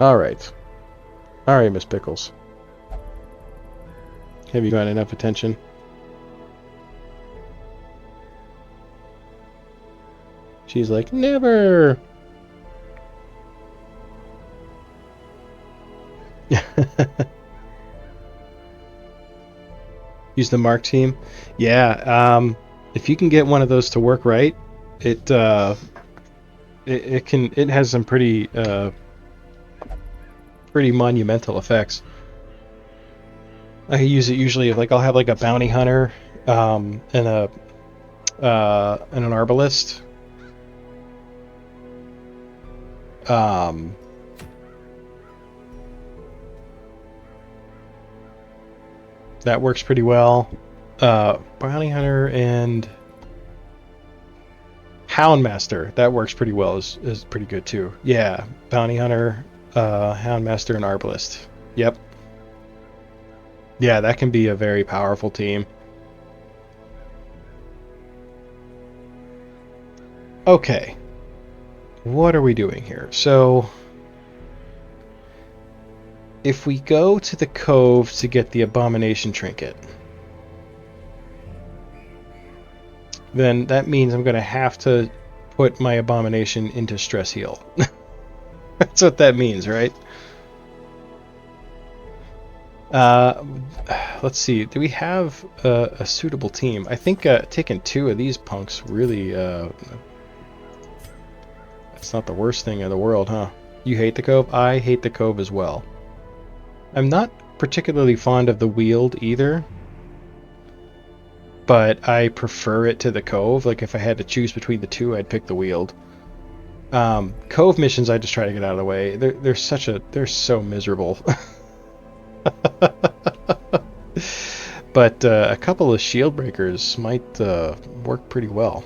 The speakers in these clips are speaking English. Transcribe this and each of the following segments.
Alright. Alright, Miss Pickles. Have you got enough attention? She's like, never! Use the Mark team? Yeah, if you can get one of those to work right, it has some pretty monumental effects. I use it usually like I'll have like a bounty hunter, and an arbalist. That works pretty well. Bounty hunter and Houndmaster, that works pretty well. Is pretty good too. Yeah, bounty hunter, Houndmaster, and arbalist. Yep. Yeah, that can be a very powerful team. Okay. What are we doing here? So, if we go to the cove to get the abomination trinket, then that means I'm going to have to put my abomination into stress heal. That's what that means, right? Let's see. Do we have a suitable team? I think taking 2 of these punks really... it's not the worst thing in the world, huh? You hate the cove? I hate the cove as well. I'm not particularly fond of the Weald either, but I prefer it to the cove. Like, if I had to choose between the two, I'd pick the Weald. Cove missions, I just try to get out of the way. They're so miserable. But a couple of shield breakers might work pretty well.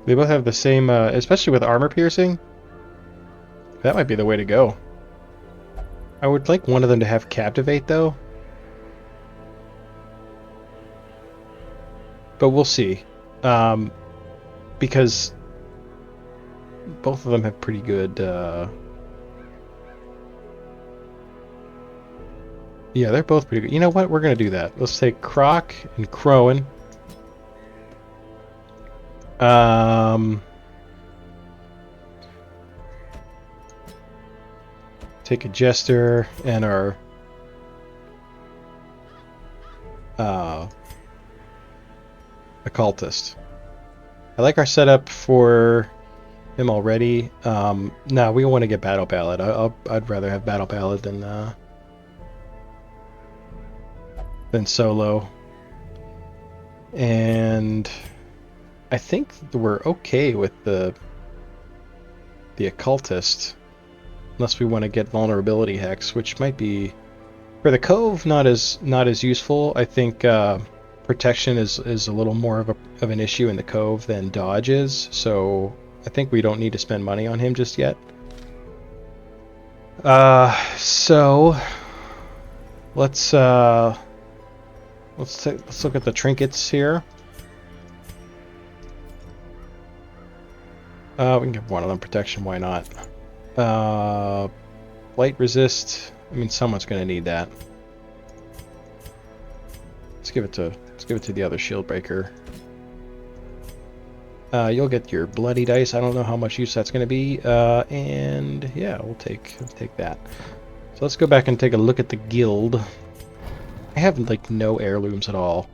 They both have the same, especially with armor piercing. That might be the way to go. I would like one of them to have Captivate, though. But we'll see. Because both of them have pretty good... Yeah, they're both pretty good. You know what? We're going to do that. Let's take Croc and Crowan. Take a Jester and our Occultist. I like our setup for him already. No, we want to get Battle Ballad. I'd rather have Battle Ballad than Solo. And I think we're okay with the Occultist, unless we want to get Vulnerability Hex, which might be for the Cove not as useful. I think Protection is a little more of an issue in the Cove than Dodge is, so I think we don't need to spend money on him just yet. So let's look at the trinkets here. We can give one of them Protection, why not? Light Resist, I mean, someone's going to need that. Let's give it to the other Shield Breaker. You'll get your Bloody Dice. I don't know how much use that's going to be. And yeah, we'll take that. So let's go back and take a look at the guild. I have like no heirlooms at all.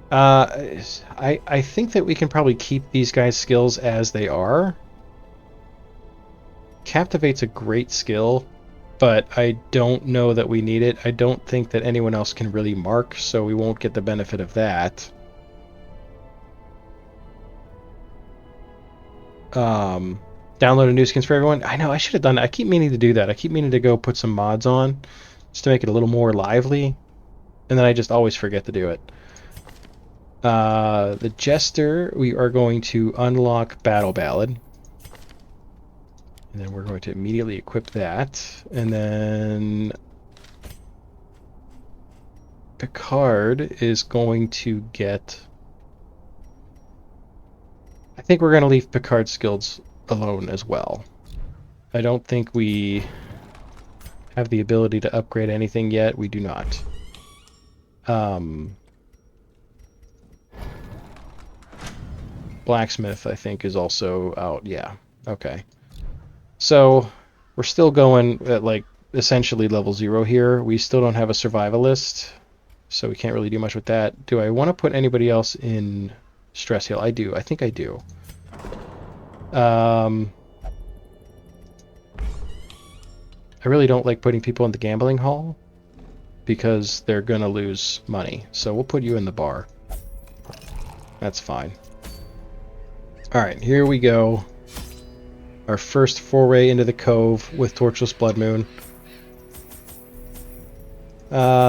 I think that we can probably keep these guys' skills as they are. Captivate's a great skill, but I don't know that we need it. I don't think that anyone else can really mark, so we won't get the benefit of that. Download a new skins for everyone. I know, I should have done that. I keep meaning to do that. I keep meaning to go put some mods on just to make it a little more lively, and then I just always forget to do it. The Jester, we are going to unlock Battle Ballad. And then we're going to immediately equip that. And then Picard is going to get... I think we're going to leave Picard's skills alone as well. I don't think we have the ability to upgrade anything yet. We do not. Blacksmith, I think, is also out. Yeah. Okay. So, we're still going at, like, essentially level 0 here. We still don't have a survivalist, so we can't really do much with that. Do I want to put anybody else in Stress Heal? I do. I think I do. I really don't like putting people in the gambling hall because they're going to lose money. So we'll put you in the bar. That's fine. Alright, here we go. Our first foray into the Cove with Torchless Bloodmoon.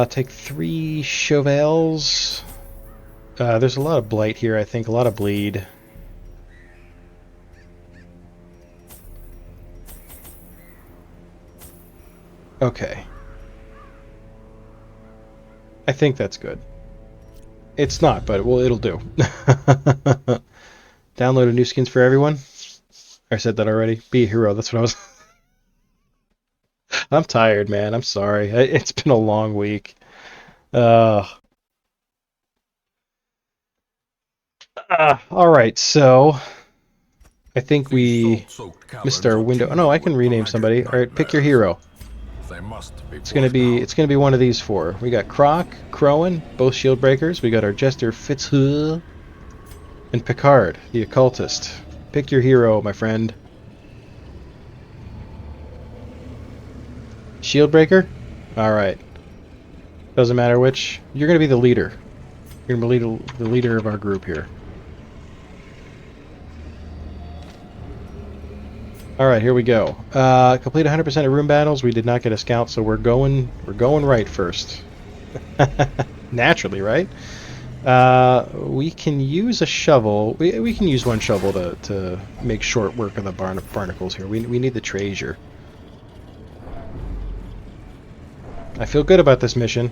Take 3 Chevelles. There's a lot of blight here, I think. A lot of bleed. Okay. I think that's good. It's not, but well, it'll do. Downloaded new skins for everyone. I said that already. Be a hero. That's what I was... I'm tired, man. I'm sorry. It's been a long week. Alright, so... I think we missed our window. Oh, no, I can rename somebody. Alright, pick your hero. It's gonna be one of these 4. We got Croc, Crowan, both shield breakers. We got our Jester Fitzhugh, and Picard, the occultist. Pick your hero, my friend. Shield breaker? Alright. Doesn't matter which. You're gonna be the leader. You're gonna be the leader of our group here. Alright, here we go. Complete 100% of room battles. We did not get a scout, so we're going right first. Naturally, right? We can use a shovel. We can use one shovel to make short work of the barnacles here. We need the treasure. I feel good about this mission.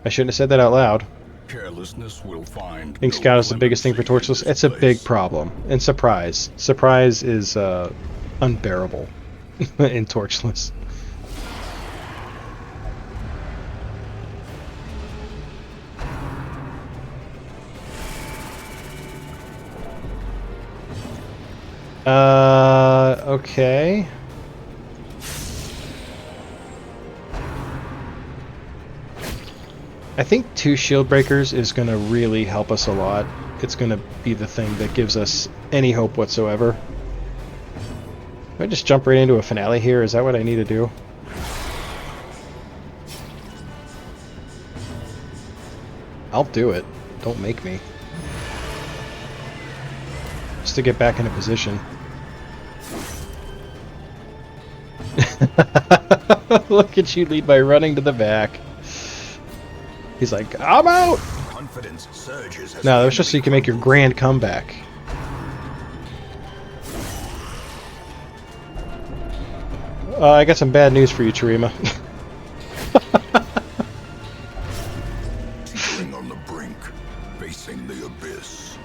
I shouldn't have said that out loud. Carelessness will find. I think Scout is the biggest thing for Torchless. It's a big problem. And Surprise. Surprise is unbearable in Torchless. Okay. I think 2 shield breakers is going to really help us a lot. It's going to be the thing that gives us any hope whatsoever. Do I just jump right into a finale here? Is that what I need to do? I'll do it. Don't make me. Just to get back into position. Look at you lead by running to the back. He's like, I'm out! Confidence surges. No, that was just so you can make your grand comeback. I got some bad news for you, Chirima. Teetering on the brink, facing the abyss.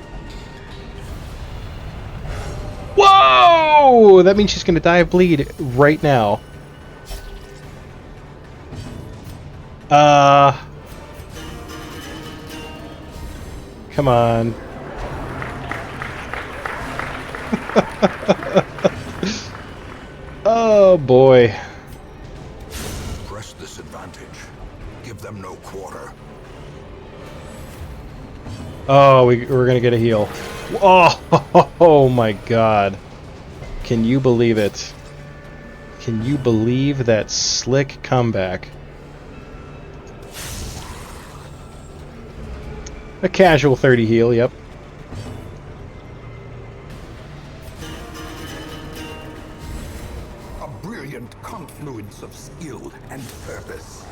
Whoa! That means she's gonna die of bleed right now. Come on. Oh boy. Press this advantage. Give them no quarter. Oh, we're gonna get a heal. Oh my god. Can you believe it? Can you believe that slick comeback? A casual 30 heal, yep. A brilliant confluence of skill and purpose.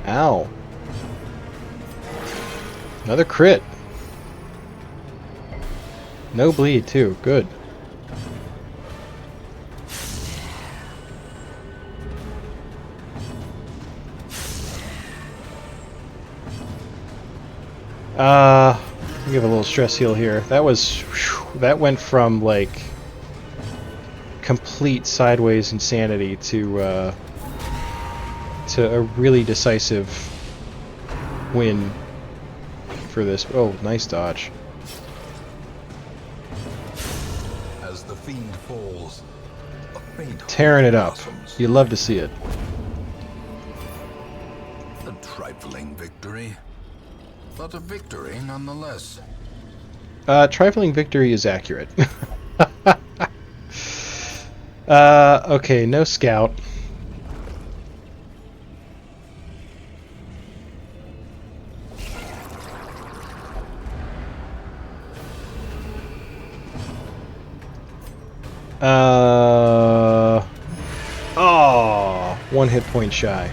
Ow. Another crit. No bleed, too. Good. I'll give a little stress heal here. That was... Whew, that went from, like, complete sideways insanity to a really decisive win for this. Oh, nice dodge. As the fiend falls, a faint Tearing hope it up. blossoms. You love to see it. A trifling victory, but a victory nonetheless. Trifling victory is accurate. Okay, no scout. Oh, 1 hit point shy.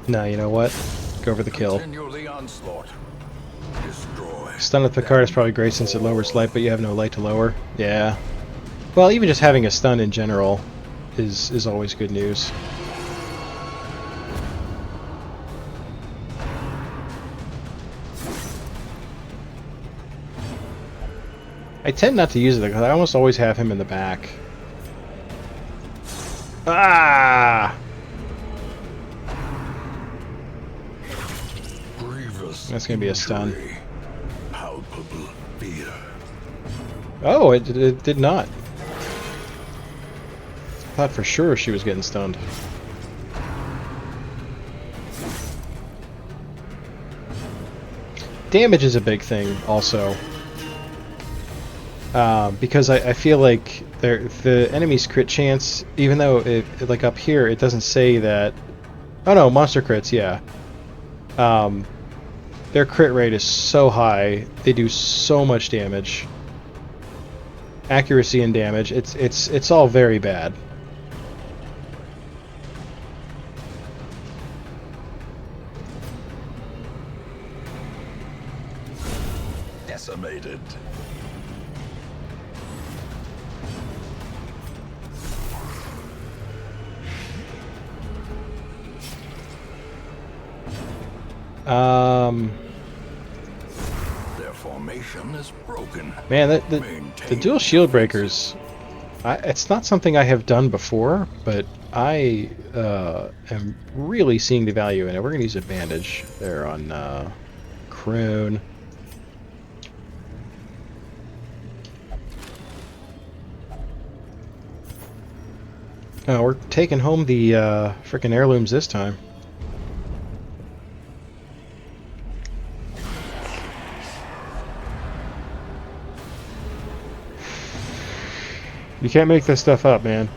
Nah, you know what? Go for the kill. Continue the onslaught. Destroy. Stun with Picard is probably great since it lowers light, but you have no light to lower. Yeah. Well, even just having a stun in general is always good news. I tend not to use it because I almost always have him in the back. Ah! Grievous That's gonna be a stun. injury. Palpable fear. Oh, it did not. I thought for sure she was getting stunned. Damage is a big thing, also. Because I feel like the enemy's crit chance, even though like up here, it doesn't say that... Oh no, monster crits, yeah. Their crit rate is so high, they do so much damage. Accuracy and damage, it's all very bad. Decimated. Their formation is broken. Man, the dual shield breakers, it's not something I have done before, but I am really seeing the value in it. We're going to use advantage there on Kroon. Oh, we're taking home the frickin' heirlooms this time. You can't make this stuff up, man.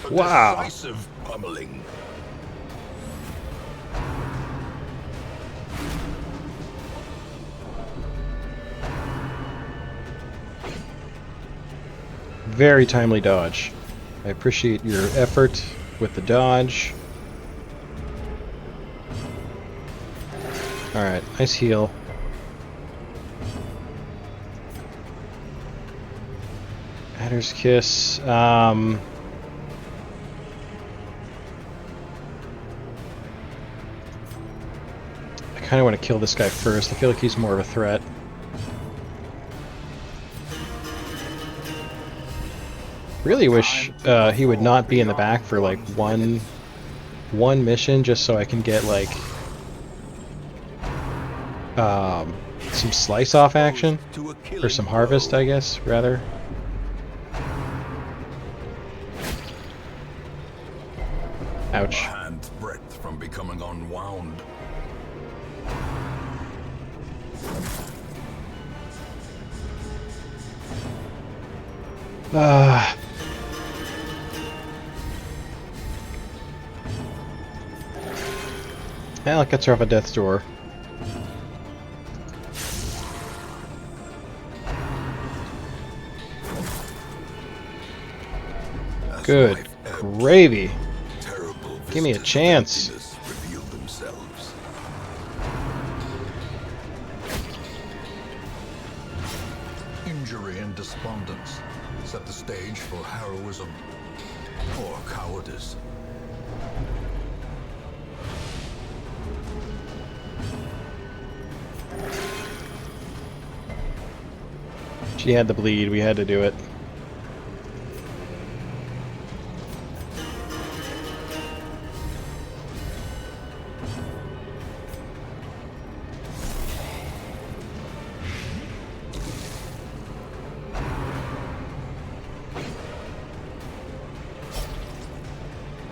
Wow. Decisive pummeling. Very timely dodge. I appreciate your effort with the dodge. Alright, nice heal. Adder's Kiss. I kind of want to kill this guy first. I feel like he's more of a threat. Really wish he would not be in the back for like one mission, just so I can get like some slice off action, or some harvest, I guess, rather. Ouch. A hand's breadth from becoming unwound. Well, it gets her off of death's door. Good life ebbs, gravy. terrible Give me a vistas of chance. emptiness reveal themselves. Injury and despondence set the stage for heroism or cowardice. She had to bleed. We had to do it.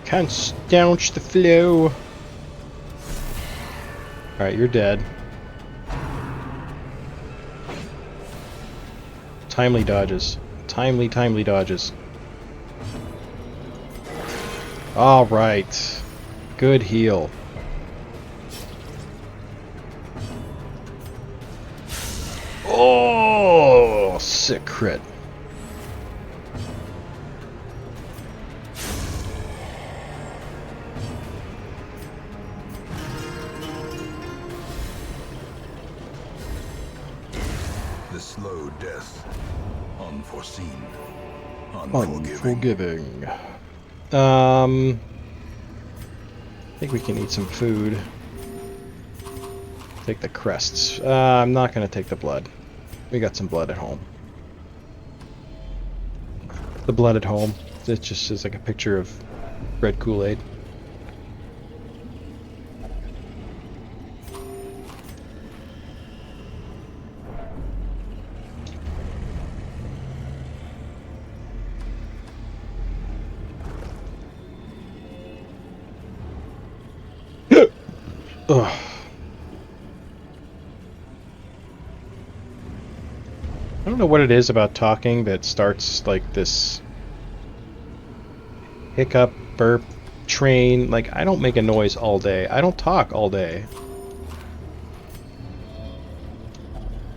Can't staunch the flow. Alright, you're dead. Timely dodges. Timely dodges. Alright. Good heal. Oh, sick crit. The slow death, unforeseen, unforgiving. Unforgiving. I think we can eat some food. Take the crests. I'm not gonna take the blood. We got some blood at home. The blood at home. It just is like a picture of red Kool-Aid. Ugh. I don't know what it is about talking that starts like this hiccup, burp, train. Like, I don't make a noise all day. I don't talk all day.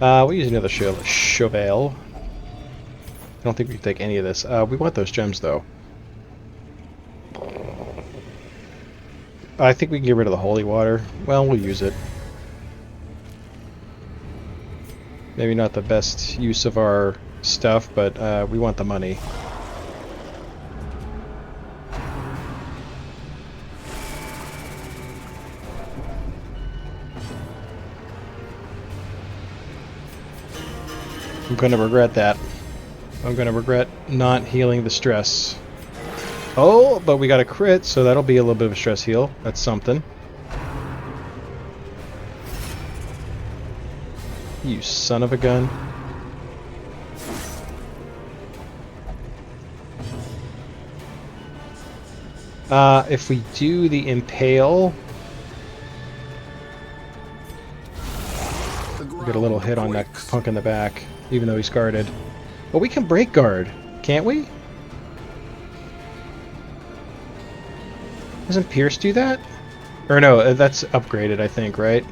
We'll use another cheval. I don't think we can take any of this. We want those gems, though. I think we can get rid of the holy water. Well, we'll use it. Maybe not the best use of our stuff, but we want the money. I'm gonna regret that. I'm gonna regret not healing the stress. Oh, but we got a crit, so that'll be a little bit of a stress heal. That's something. You son of a gun. If we do the impale, we get a little hit on that punk in the back, even though he's guarded. But we can break guard, can't we? Doesn't Pierce do that? Or no, that's upgraded, I think, right?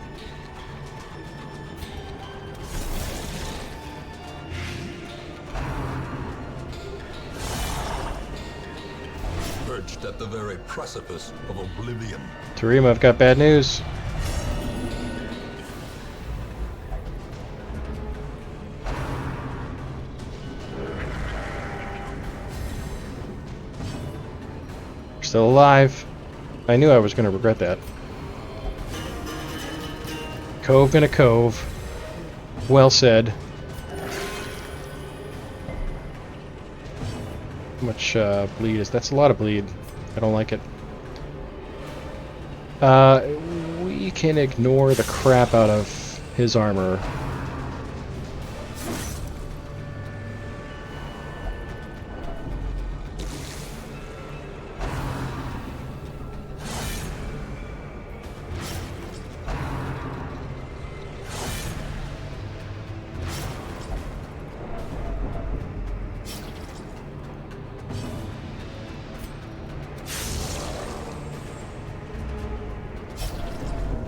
Perched at the very precipice of oblivion. Tarima, I've got bad news. We're still alive. I knew I was going to regret that. Cove in a cove. Well said. How much bleed is... That's a lot of bleed. I don't like it. We can ignore the crap out of his armor.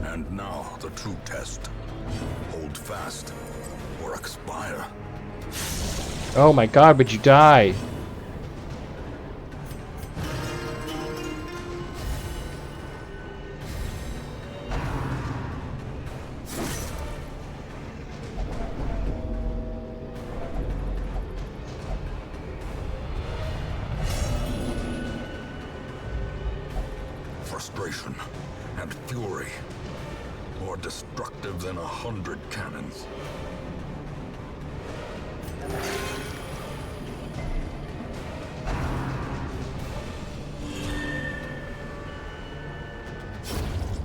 And now the true test. Hold fast or expire. Oh my god, would you die? frustration and fury, more destructive than 100 cannons.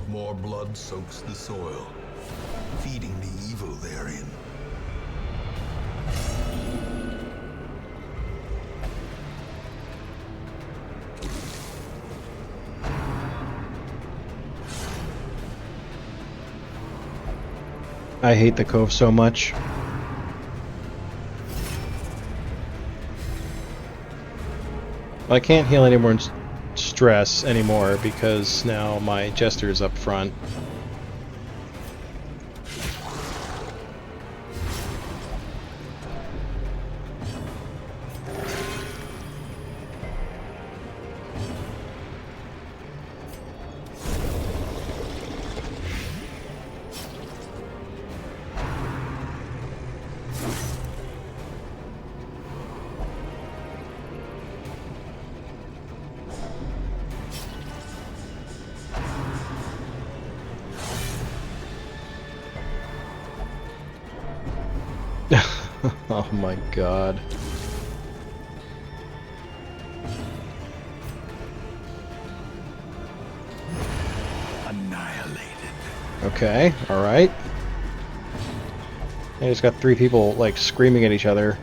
More blood soaks the soil, feeding the evil therein. I hate the cove so much. I can't heal anyone's stress anymore because now my jester's up front. Oh my god. Annihilated. Okay, alright. I just got 3 people, like, screaming at each other.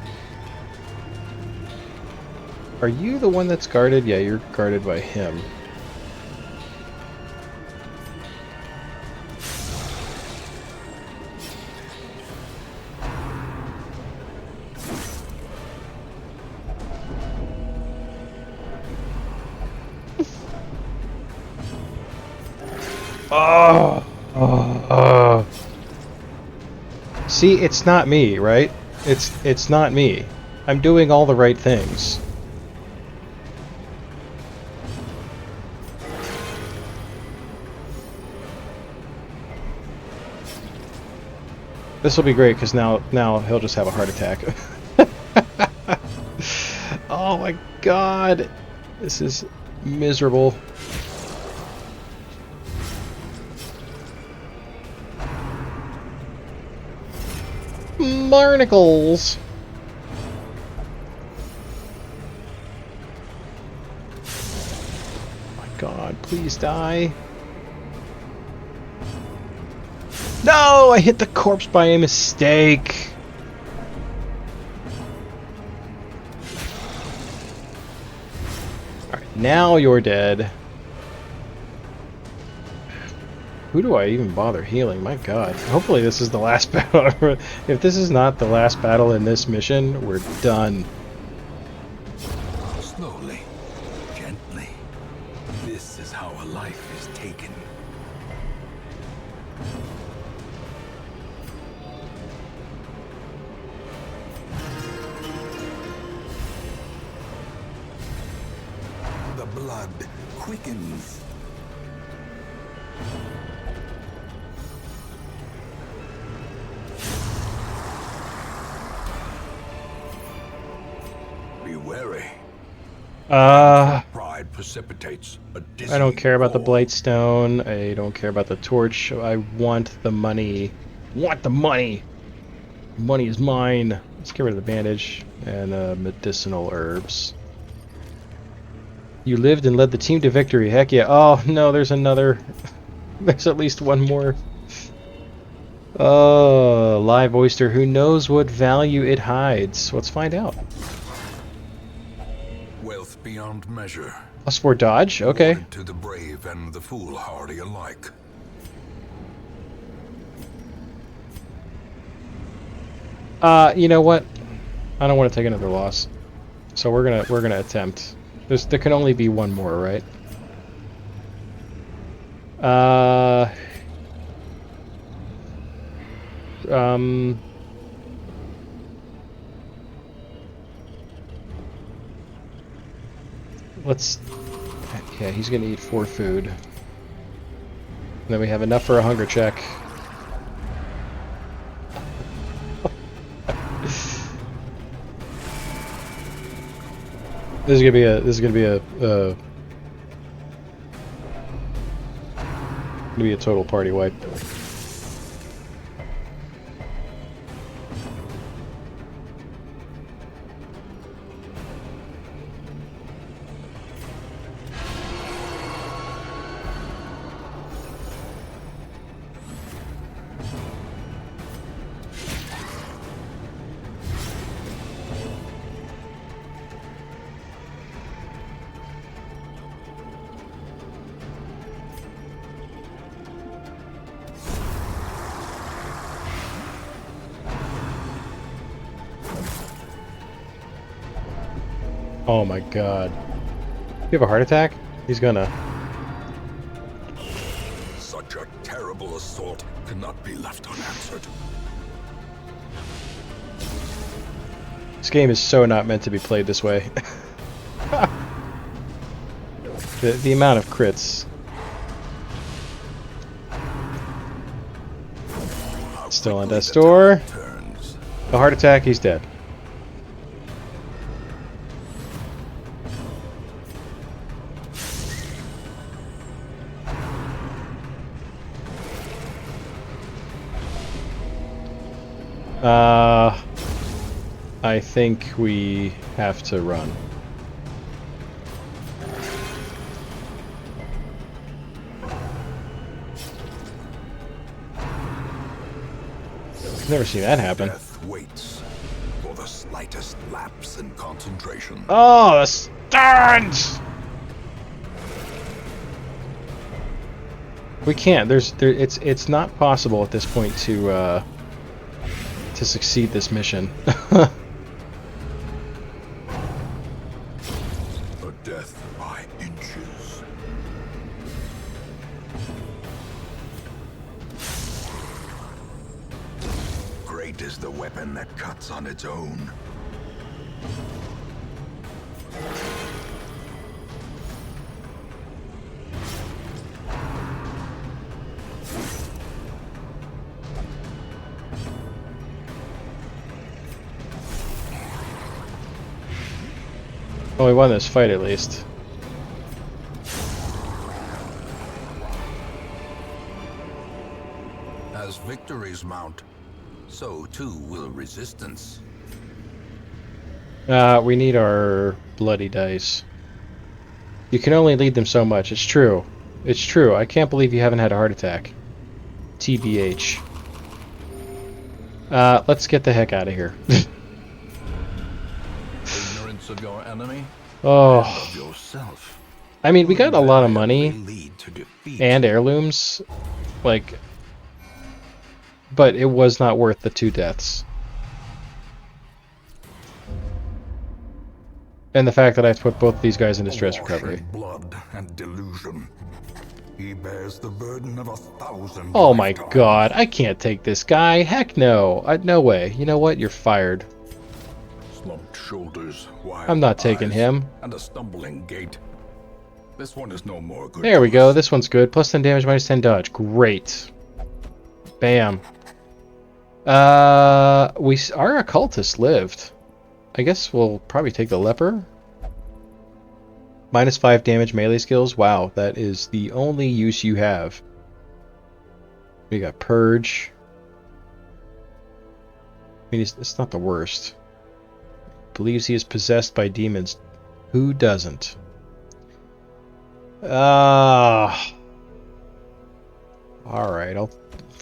Are you the one that's guarded? Yeah, you're guarded by him. Oh. See, it's not me, right? It's not me. I'm doing all the right things. This will be great because now he'll just have a heart attack. Oh my god, this is miserable. Barnacles. Oh my god, please die. No, I hit the corpse by a mistake. Alright, now you're dead. Who do I even bother healing? My god. Hopefully this is the last battle. If this is not the last battle in this mission, we're done. Slowly, gently. This is how a life is taken. The blood quickens. Be wary. Pride precipitates a I don't care about the fall. Blightstone. I don't care about the torch. I want the money. Want the money! Money is mine. Let's get rid of the bandage and medicinal herbs. You lived and led the team to victory. Heck yeah. Oh no, there's another. There's at least one more. Oh, live oyster. Who knows what value it hides? Let's find out. Wealth beyond measure. +4 dodge. Okay. Awarded to the brave and the foolhardy alike. You know what? I don't want to take another loss, so we're gonna attempt. There can only be one more, right? Let's. Yeah, he's gonna eat 4 food. And then we have enough for a hunger check. This is gonna be a Gonna be a total party wipe. Oh my god. You have a heart attack? He's gonna. Such a terrible assault cannot be left unanswered. This game is so not meant to be played this way. The amount of crits. Still on death's door. A heart attack, he's dead. I think we have to run. I've never seen that happen. Death waits for the slightest lapse in concentration. Oh, the stuns! We can't. It's not possible at this point to succeed this mission. A death by inches. Great is the weapon that cuts on its own. Well, we won this fight at least. As victories mount, so too will resistance. We need our bloody dice. You can only lead them so much. It's true. It's true. I can't believe you haven't had a heart attack. TBH. Let's get the heck out of here. Ignorance of your enemy, Oh. of yourself. I mean, we got a lot of money Lead to defeat. and heirlooms, like, but it was not worth the 2 deaths. And the fact that I have to put both of these guys into stress Awash recovery. in blood and delusion. He bears the burden of 1,000. Oh my lifetimes. god, I can't take this guy. Heck no. No way. You know what? You're fired. Slumped shoulders, wild I'm not taking eyes, him. and a stumbling gait. This one is no more good. There we to go. us. This one's good. Plus 10 damage, minus 10 dodge. Great. Bam. Our occultist lived. I guess we'll probably take the leper. Minus 5 damage melee skills. Wow, that is the only use you have. We got purge. I mean, it's not the worst. Believes he is possessed by demons. Who doesn't? Alright,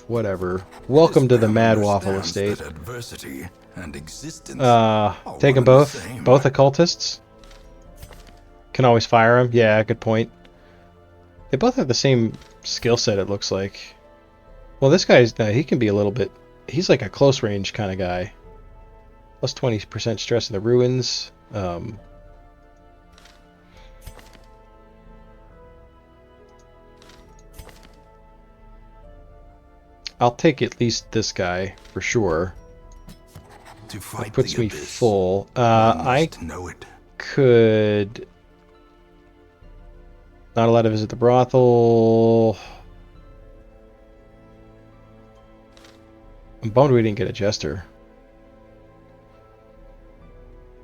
whatever. Welcome to the Mad Waffle Estate. That adversity and existence Take them one and the both. same. Both occultists. Can always fire them. Yeah, good point. They both have the same skill set, it looks like. Well, this guy's, he can be a little bit, he's like a close range kind of guy. Plus 20% stress in the ruins. I'll take at least this guy for sure. To fight That puts the me abyss, full. one I must know it. could not allowed to visit the brothel. I'm bummed we didn't get a jester.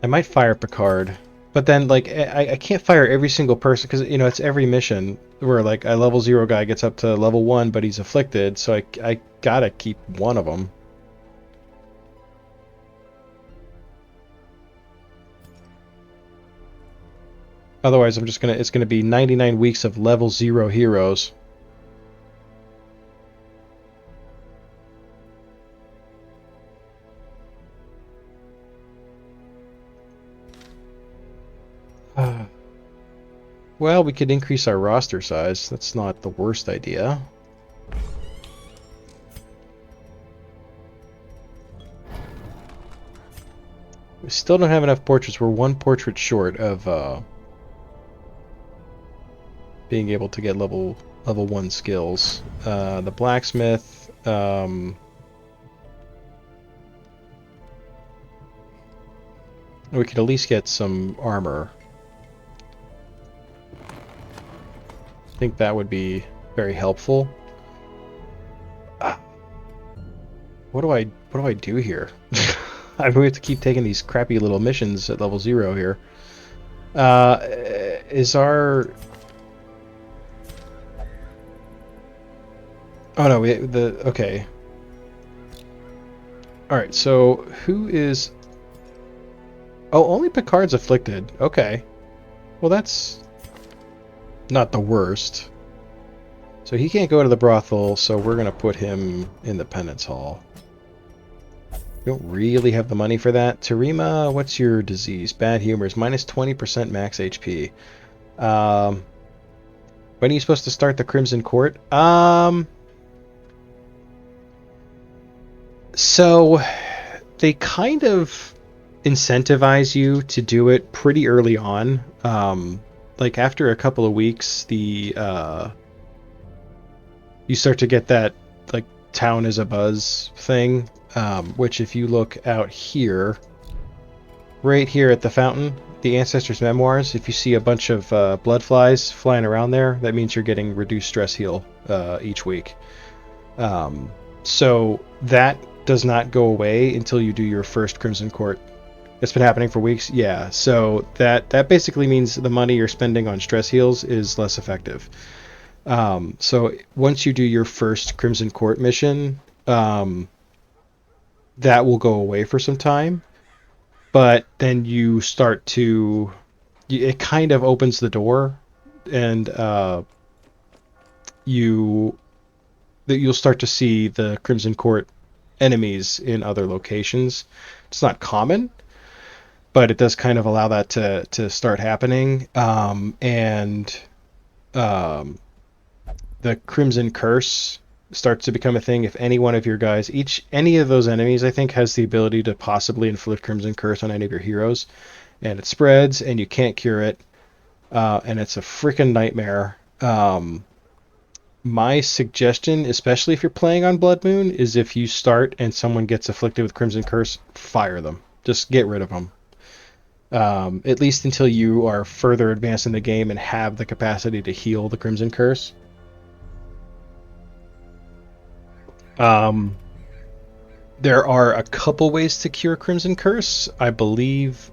I might fire Picard. But then, like, I can't fire every single person because, you know, it's every mission where, like, a level 0 guy gets up to level 1, but he's afflicted, so I gotta keep one of them. Otherwise, it's gonna be 99 weeks of level 0 heroes. Well, we could increase our roster size. That's not the worst idea. We still don't have enough portraits. We're one portrait short of being able to get level 1 skills. The blacksmith. We could at least get some armor. I think that would be very helpful. What do I do here? I mean, we have to keep taking these crappy little missions at level 0 here. Is our... Oh no, okay. Alright, so who is... Oh, only Picard's afflicted. Okay. Well, that's not the worst. So he can't go to the brothel, so we're going to put him in the penance hall. We don't really have the money for that. Terima, what's your disease? Bad humors, minus 20% max HP. When are you supposed to start the Crimson Court? So they kind of incentivize you to do it pretty early on. Like after a couple of weeks, you start to get that like town is a buzz thing, which if you look out here, right here at the fountain, the Ancestors' Memoirs, if you see a bunch of blood flies flying around there, that means you're getting reduced stress heal each week. So that does not go away until you do your first Crimson Court. It's been happening for weeks. Yeah, so that basically means the money you're spending on stress heals is less effective. So once you do your first Crimson Court mission, that will go away for some time. But then you start to... It kind of opens the door, and you'll start to see the Crimson Court enemies in other locations. It's not common, but it does kind of allow that to start happening. The Crimson Curse starts to become a thing. If any one of your guys, any of those enemies, I think, has the ability to possibly inflict Crimson Curse on any of your heroes, and it spreads, and you can't cure it, and it's a freaking nightmare. My suggestion, especially if you're playing on Blood Moon, is if you start and someone gets afflicted with Crimson Curse, fire them. Just get rid of them. At least until you are further advanced in the game and have the capacity to heal the Crimson Curse. There are a couple ways to cure Crimson Curse. I believe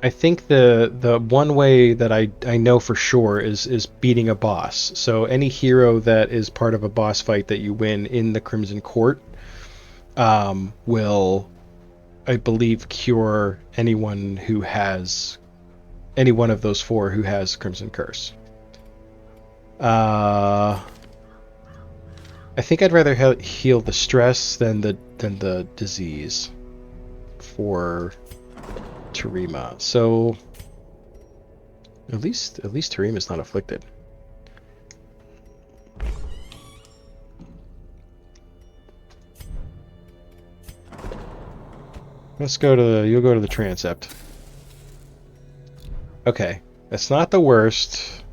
I think the one way that I know for sure is beating a boss. So any hero that is part of a boss fight that you win in the Crimson Court will, I believe, cure anyone who has any one of those 4 who has Crimson Curse. I think I'd rather heal the stress than the disease for Terima. So at least Terima's not afflicted. You'll go to the transept. Okay, that's not the worst.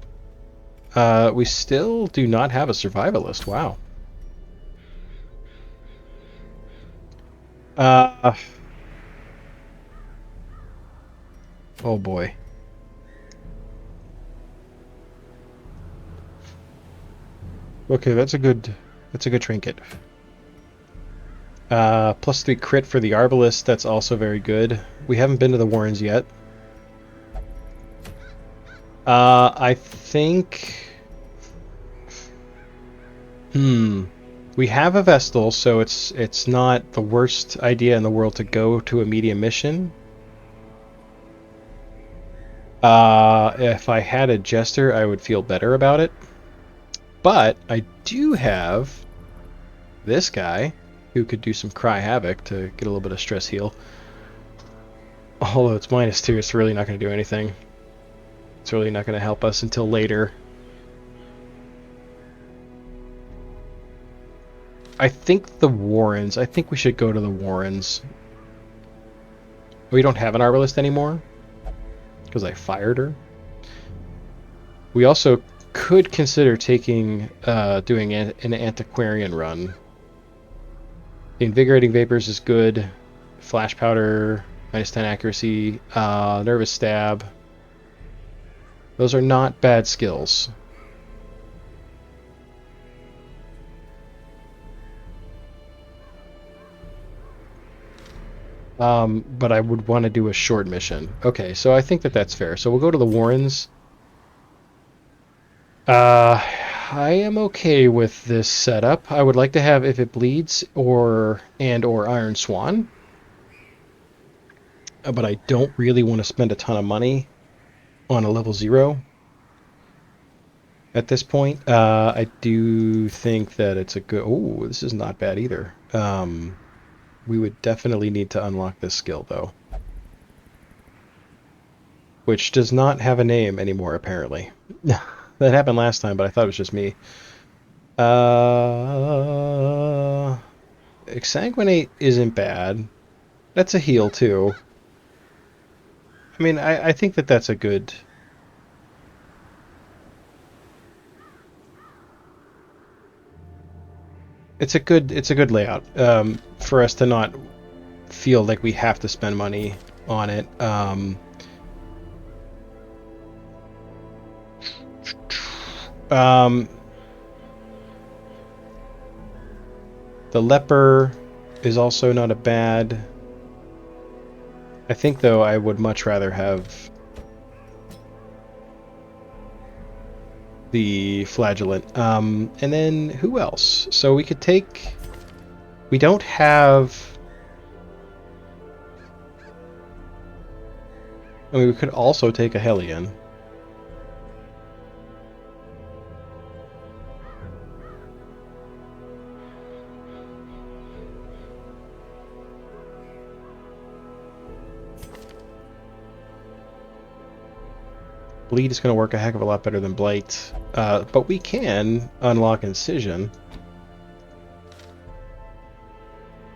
We still do not have a survivalist. Wow. Oh boy. Okay, that's a good trinket. +3 crit for the Arbalest, that's also very good. We haven't been to the Warrens yet. I think... We have a Vestal, so it's not the worst idea in the world to go to a medium mission. If I had a Jester, I would feel better about it. But I do have this guy who could do some Cry Havoc to get a little bit of stress heal. Although it's -2, it's really not going to do anything. It's really not going to help us until later. I think the Warrens. I think we should go to the Warrens. We don't have an Arbalest anymore because I fired her. We also could consider taking doing an Antiquarian run. The Invigorating Vapors is good. Flash Powder, -10 accuracy, Nervous Stab. Those are not bad skills. But I would want to do a short mission. Okay, so I think that that's fair. So we'll go to the Warrens. I am okay with this setup. I would like to have If It Bleeds or Iron Swan. But I don't really want to spend a ton of money on a level 0 at this point. I do think that it's a good... Oh, this is not bad either. We would definitely need to unlock this skill, though. Which does not have a name anymore, apparently. That happened last time, but I thought it was just me. Exsanguinate isn't bad. That's a heal, too. I mean, I think that that's a good... It's a good layout for us to not feel like we have to spend money on it. The Leper is also not a bad... I think, though, I would much rather have the Flagellant. And then who else? So we could take... We don't have... I mean, we could also take a Hellion. Bleed is going to work a heck of a lot better than Blight. But we can unlock Incision.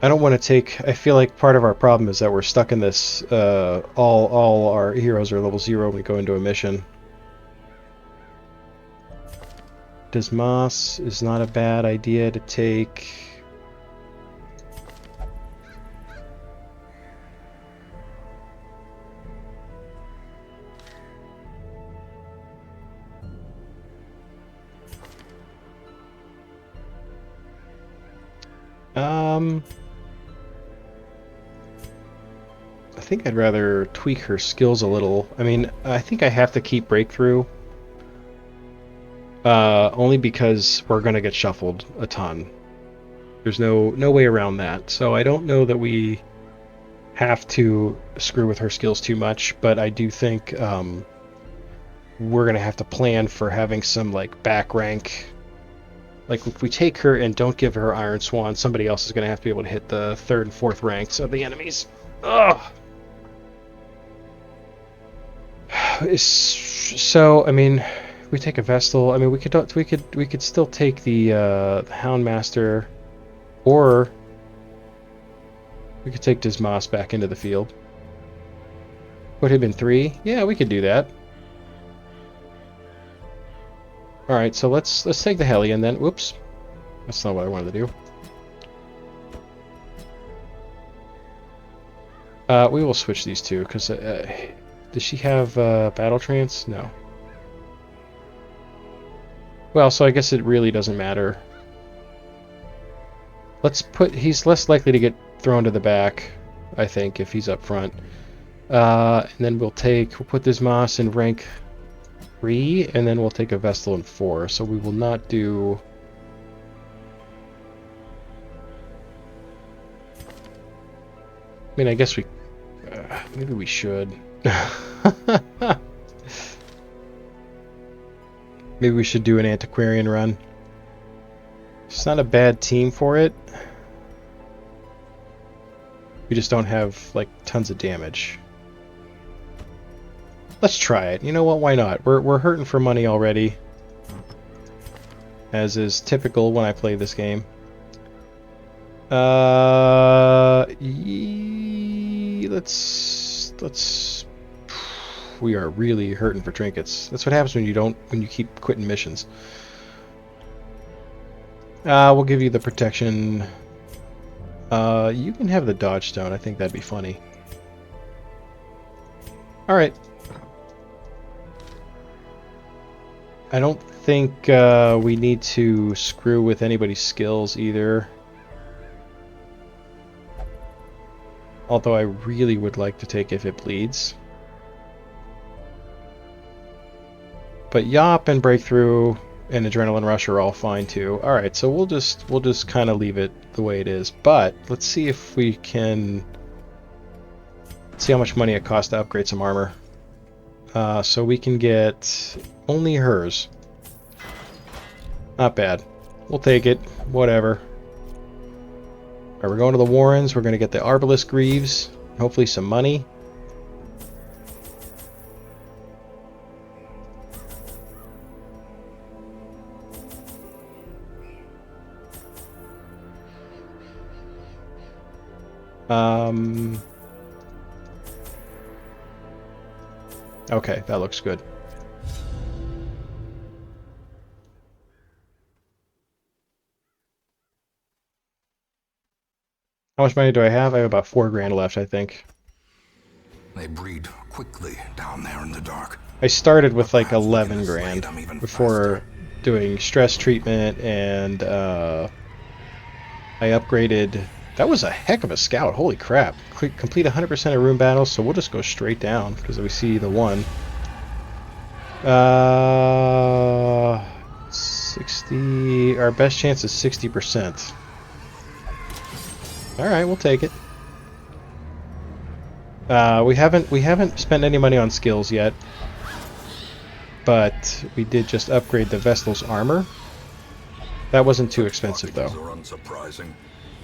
I don't want to take... I feel like part of our problem is that we're stuck in this... all our heroes are level 0 when we go into a mission. Dismas is not a bad idea to take. I think I'd rather tweak her skills a little. I mean, I think I have to keep Breakthrough. Only because we're going to get shuffled a ton. There's no way around that. So I don't know that we have to screw with her skills too much, but I do think we're going to have to plan for having some, like, back rank. Like, if we take her and don't give her Iron Swan, somebody else is going to have to be able to hit the 3rd and 4th ranks of the enemies. Ugh! So, I mean, we take a Vestal. I mean, we could still take the Houndmaster, or we could take Dismas back into the field. Put him in 3. Yeah, we could do that. All right, so let's take the Hellion then. Whoops, that's not what I wanted to do. We will switch these two because does she have Battle Trance? No. Well, so I guess it really doesn't matter. Let's put... He's less likely to get thrown to the back, I think, if he's up front. And then we'll put this Moss in rank 3, and then we'll take a Vestal in 4. So we will not do... I mean, I guess we... maybe we should. Maybe we should do an Antiquarian run. It's not a bad team for it. We just don't have, like, tons of damage. Let's try it. You know what? Why not? We're hurting for money already, as is typical when I play this game. Let's. We are really hurting for trinkets. That's what happens when you keep quitting missions. We'll give you the protection. You can have the dodge stone. I think that'd be funny. All right. I don't think we need to screw with anybody's skills either. Although I really would like to take if it bleeds. But Yop and Breakthrough and Adrenaline Rush are all fine too. Alright, so we'll just kind of leave it the way it is. But let's see if we can see how much money it costs to upgrade some armor. So we can get only hers. Not bad. We'll take it. Whatever. Alright, we're going to the Warrens. We're going to get the Arbalest Greaves. Hopefully some money. Okay, that looks good. How much money do I have? I have about 4 grand left, I think. They breed quickly down there in the dark. I started with like 11 grand before doing stress treatment, and I upgraded. That was a heck of a scout. Holy crap. Complete 100% of room battles, so we'll just go straight down because we see the one. 60. Our best chance is 60%. Alright, we'll take it. We haven't spent any money on skills yet. But we did just upgrade the Vestal's armor. That wasn't too expensive though.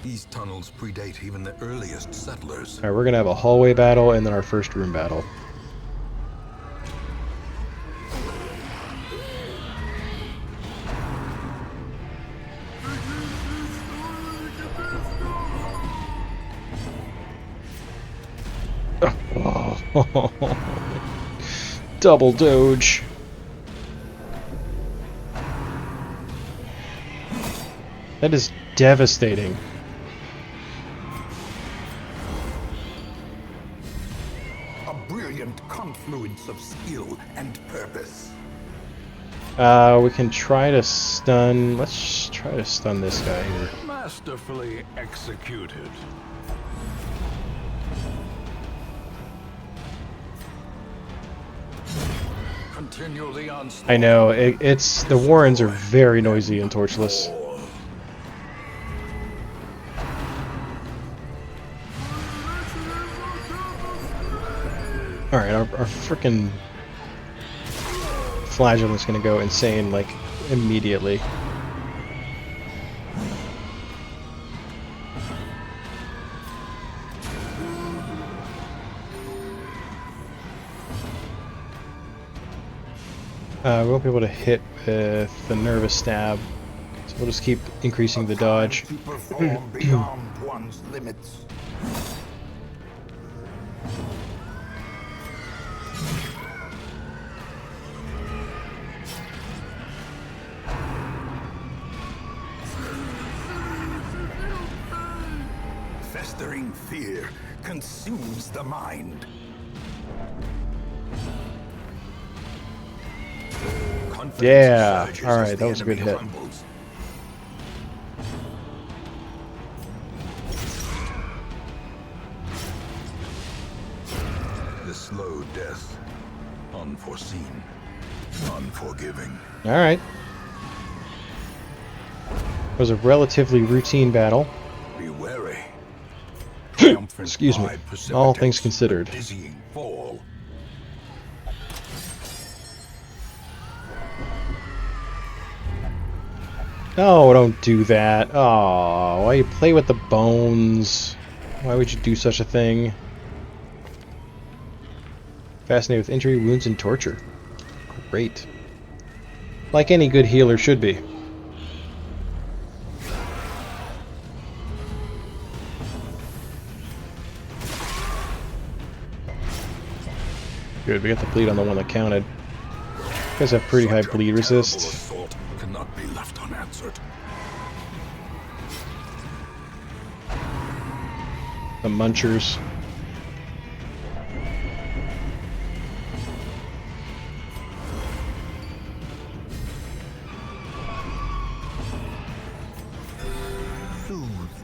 These tunnels predate even the earliest settlers. Alright, we're gonna have a hallway battle and then our first room battle. Oh. Double doge. That is devastating. A brilliant confluence of skill and purpose. We can try to stun. Let's try to stun this guy here. Masterfully executed. Continue the onslaught. I know, it's the Warrens are very noisy and torchless. Alright, our frickin' Flagellant's gonna go insane, like, immediately. We won't be able to hit with the Nervous Stab, so we'll just keep increasing the dodge. To perform beyond one's limits. Festering fear consumes the mind. Yeah, alright, that was a good hit. The slow death. Unforeseen. Unforgiving. Alright. It was a relatively routine battle. Be wary. Excuse me. All things considered. Dizzying fall. No, don't do that. Oh, why you play with the bones? Why would you do such a thing? Fascinated with injury, wounds, and torture. Great. Like any good healer should be. Good, we got the bleed on the one that counted. You guys have pretty high bleed resist. Cannot be left unanswered. The munchers. Soothed.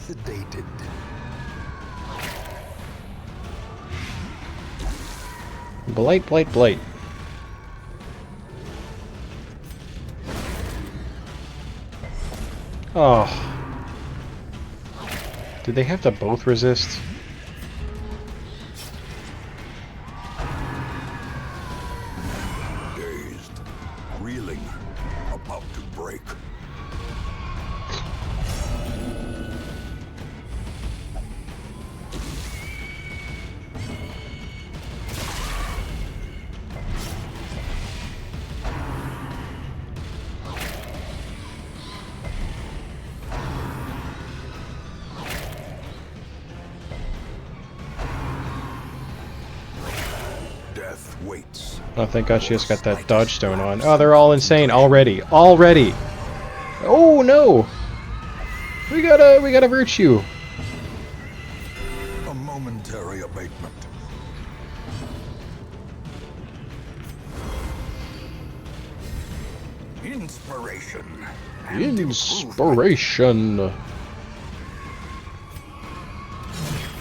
Sedated. Blight, blight, blight. Oh. Did they have to both resist? Dazed. Reeling. About to break. Death waits. Oh, thank God she just got that dodge stone on. Oh, they're all insane already. Already. Oh no. We got a virtue. A momentary abatement. Inspiration. and improvement. Inspiration.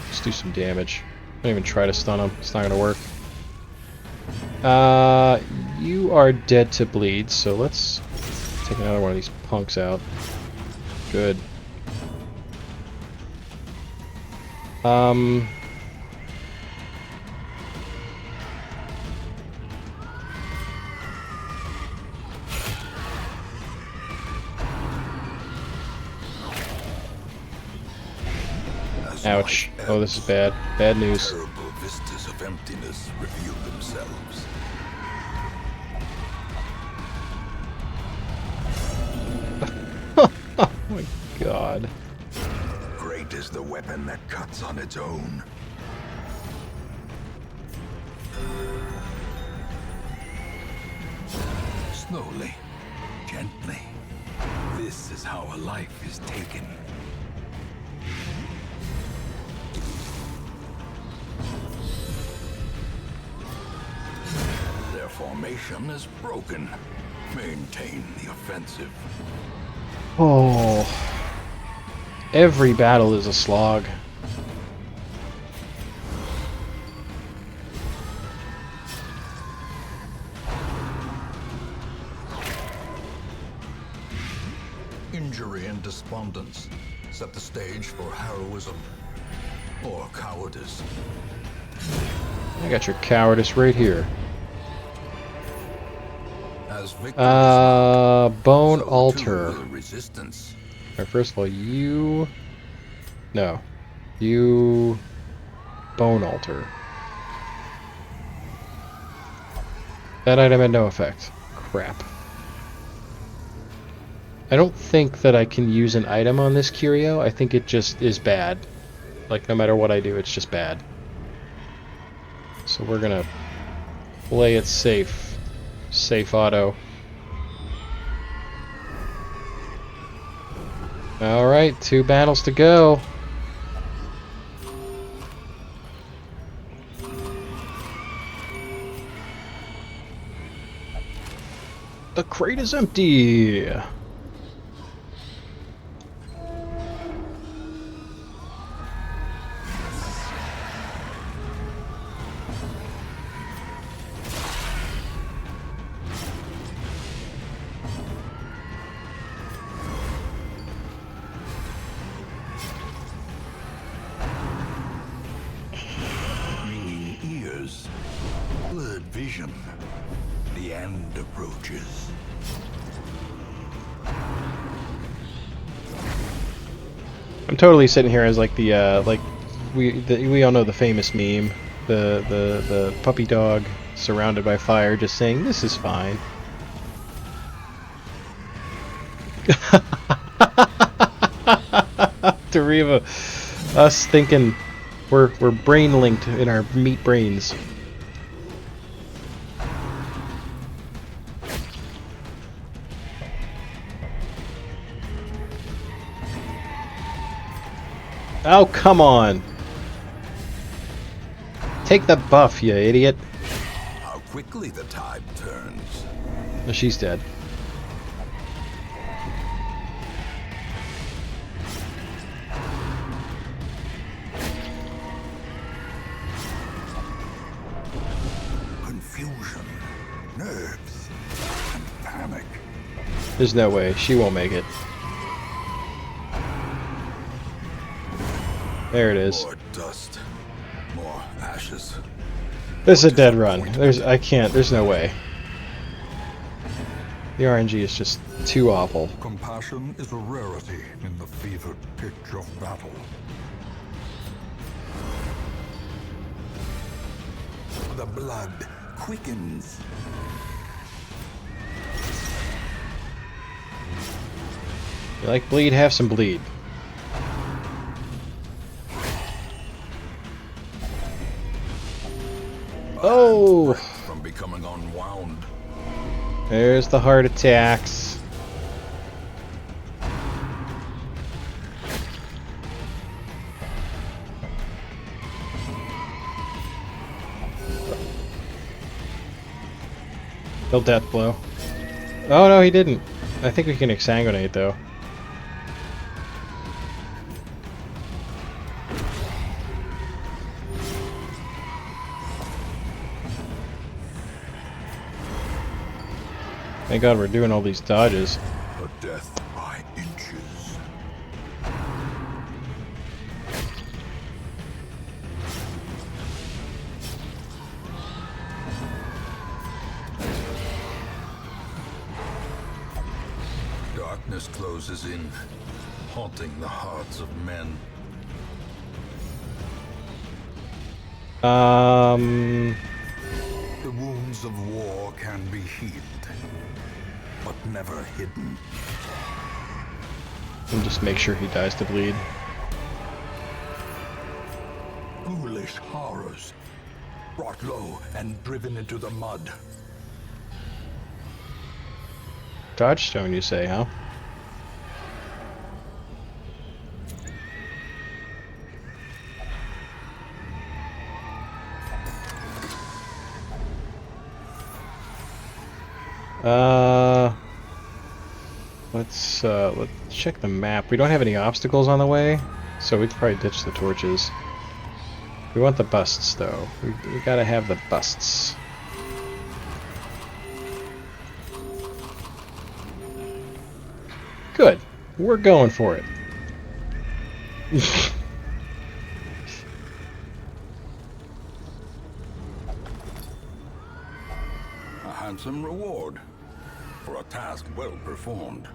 Let's do some damage. Don't even try to stun him. It's not gonna work. You are dead to bleed, so let's take another one of these punks out. Good. Ouch. Oh, this is bad. Bad news. Terrible vistas of emptiness reveal themselves. Oh my God. Great is the weapon that cuts on its own. Slowly, gently. This is how a life is taken. Their formation is broken. Maintain the offensive. Oh. Every battle is a slog. Injury and despondence set the stage for heroism or cowardice. I got your cowardice right here. As victory Bone so too altar. will resistance. Alright, first of all, you... No. You... Bone altar. That item had no effect. Crap. I don't think that I can use an item on this curio. I think it just is bad. Like, no matter what I do, it's just bad. So we're gonna play it safe. Safe auto. Alright, 2 battles to go. The crate is empty. vision. The end approaches. I'm totally sitting here as like the we all know the famous meme, the puppy dog surrounded by fire, just saying this is fine. Deriva, us thinking we're brain linked in our meat brains. Oh, come on. Take the buff, you idiot. How quickly the tide turns. Oh, she's dead. Confusion, nerves, and panic. There's no way. She won't make it. There it is. More dust, more ashes. This is a dead run. I can't. There's no way. The RNG is just too awful. Compassion is a rarity in the fevered pitch of battle. The blood quickens. You like bleed? Have some bleed. Oh! From becoming unwound. There's the heart attacks. He'll death blow. Oh no, he didn't. I think we can exsanguinate though. Thank God we're doing all these dodges. A death by inches. Darkness closes in, haunting the hearts of men. The wounds of war can be healed, but never hidden. And just make sure he dies to bleed. Foolish horrors, brought low and driven into the mud. Dodge stone, you say, huh? Let's check the map. We don't have any obstacles on the way, so we'd probably ditch the torches. We want the busts, though. We gotta have the busts. Good. We're going for it. A handsome reward for a task well performed.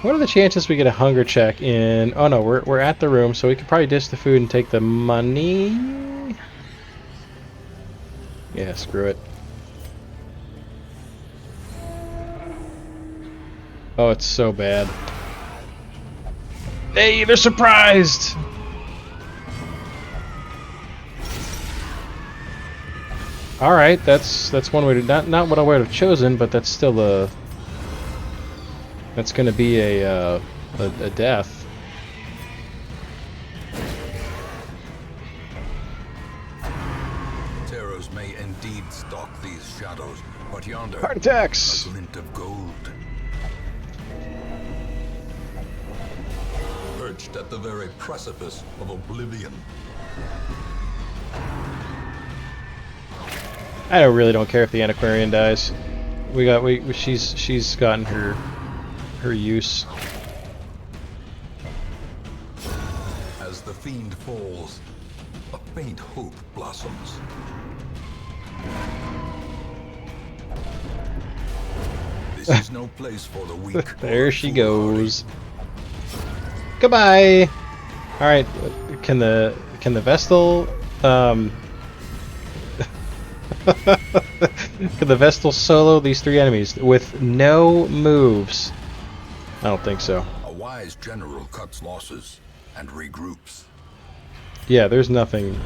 What are the chances we get a hunger check in? Oh no, we're at the room, so we could probably dish the food and take the money. Yeah, screw it. Oh, it's so bad. Hey, they're surprised! Alright, that's one way to... Not what I would have chosen, but that's still a... That's gonna be a death. Terrors may indeed stalk these shadows, but yonder... Heart attacks! A glint of gold. Perched at the very precipice of oblivion. I really don't care if the antiquarian dies. She's gotten her use. As the fiend falls, a faint hope blossoms. This is no place for the weak. There she goes. Goodbye. All right. Can the Vestal can the Vestal solo these 3 enemies with no moves? I don't think so. A wise general cuts losses and regroups. Yeah, there's nothing.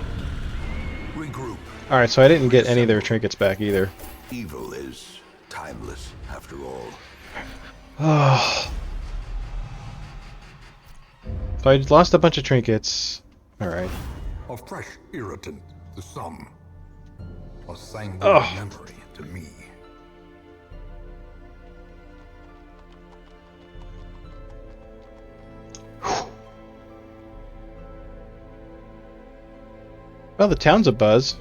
Regroup. All right, so I didn't get any of their trinkets back either. Evil is timeless after all. Oh. So I lost a bunch of trinkets. All right. A fresh irritant to some. A sanguine memory to me. Well, the town's abuzz.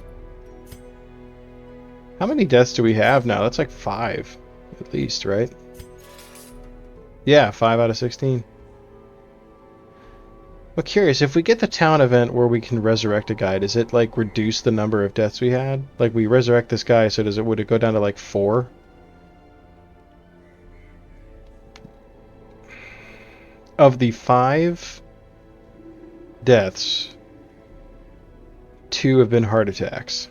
How many deaths do we have now? That's like 5, at least, right? Yeah, 5 out of 16. Well, curious, if we get the town event where we can resurrect a guy, does it, like, reduce the number of deaths we had? Like, we resurrect this guy, so would it go down to, like, 4? Of the 5 deaths, 2 have been heart attacks.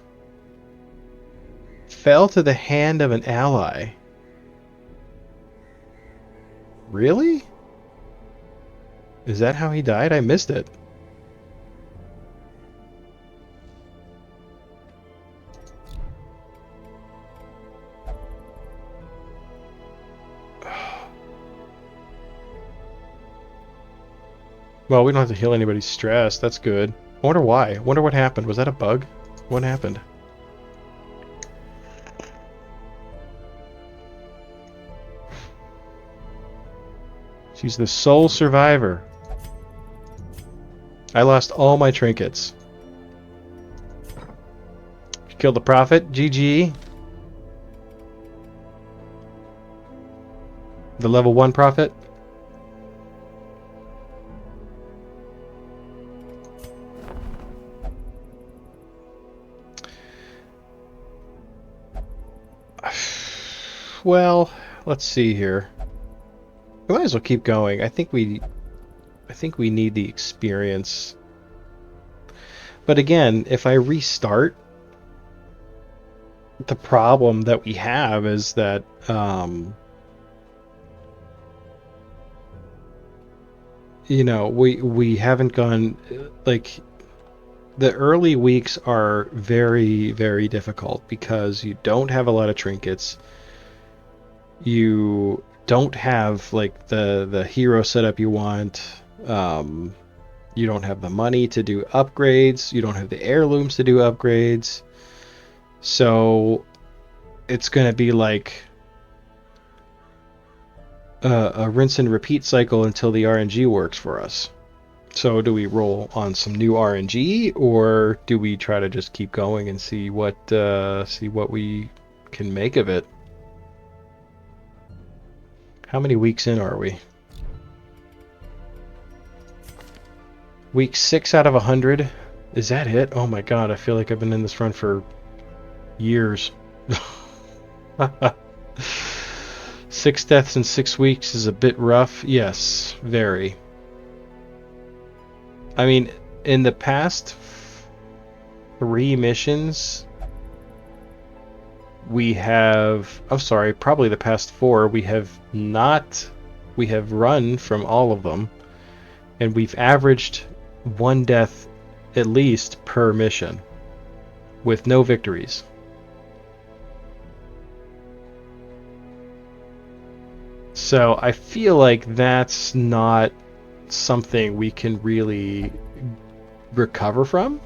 Fell to the hand of an ally. Really? Is that how he died? I missed it. Well, we don't have to heal anybody's stress. That's good. I wonder why. I wonder what happened. Was that a bug? What happened? She's the sole survivor. I lost all my trinkets. Killed the prophet. GG. The level 1 prophet. Well, let's see here. We might as well keep going. I think we need the experience. But again, if I restart, the problem that we have is that you know, we haven't gone, like, the early weeks are very, very difficult because you don't have a lot of trinkets. You don't have, like, the hero setup you want. You don't have the money to do upgrades. You don't have the heirlooms to do upgrades. So it's going to be like a rinse and repeat cycle until the RNG works for us. So do we roll on some new RNG, or do we try to just keep going and see what we can make of it? How many weeks in are we? Week 6 out of 100. Is that it? Oh my god, I feel like I've been in this run for years. 6 deaths in 6 weeks is a bit rough. Yes, very. I mean, in the past 3 missions, we have... I'm sorry, probably the past 4, we have run from all of them, and we've averaged 1 death at least per mission, with no victories. So I feel like that's not something we can really recover from.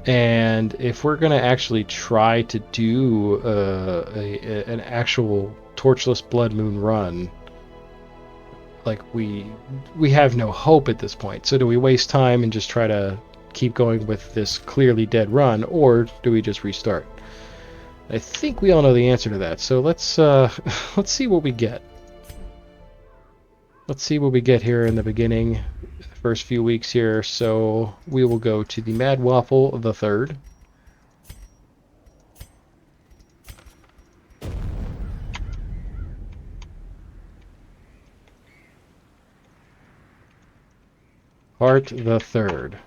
And if we're going to actually try to do an actual Torchless Bloodmoon run, like, we have no hope at this point. So do we waste time and just try to keep going with this clearly dead run, or do we just restart? I think we all know the answer to that. So let's see what we get. Let's see what we get here in the beginning, the first few weeks here. So we will go to the Mad Waffle the Third. Art the Third.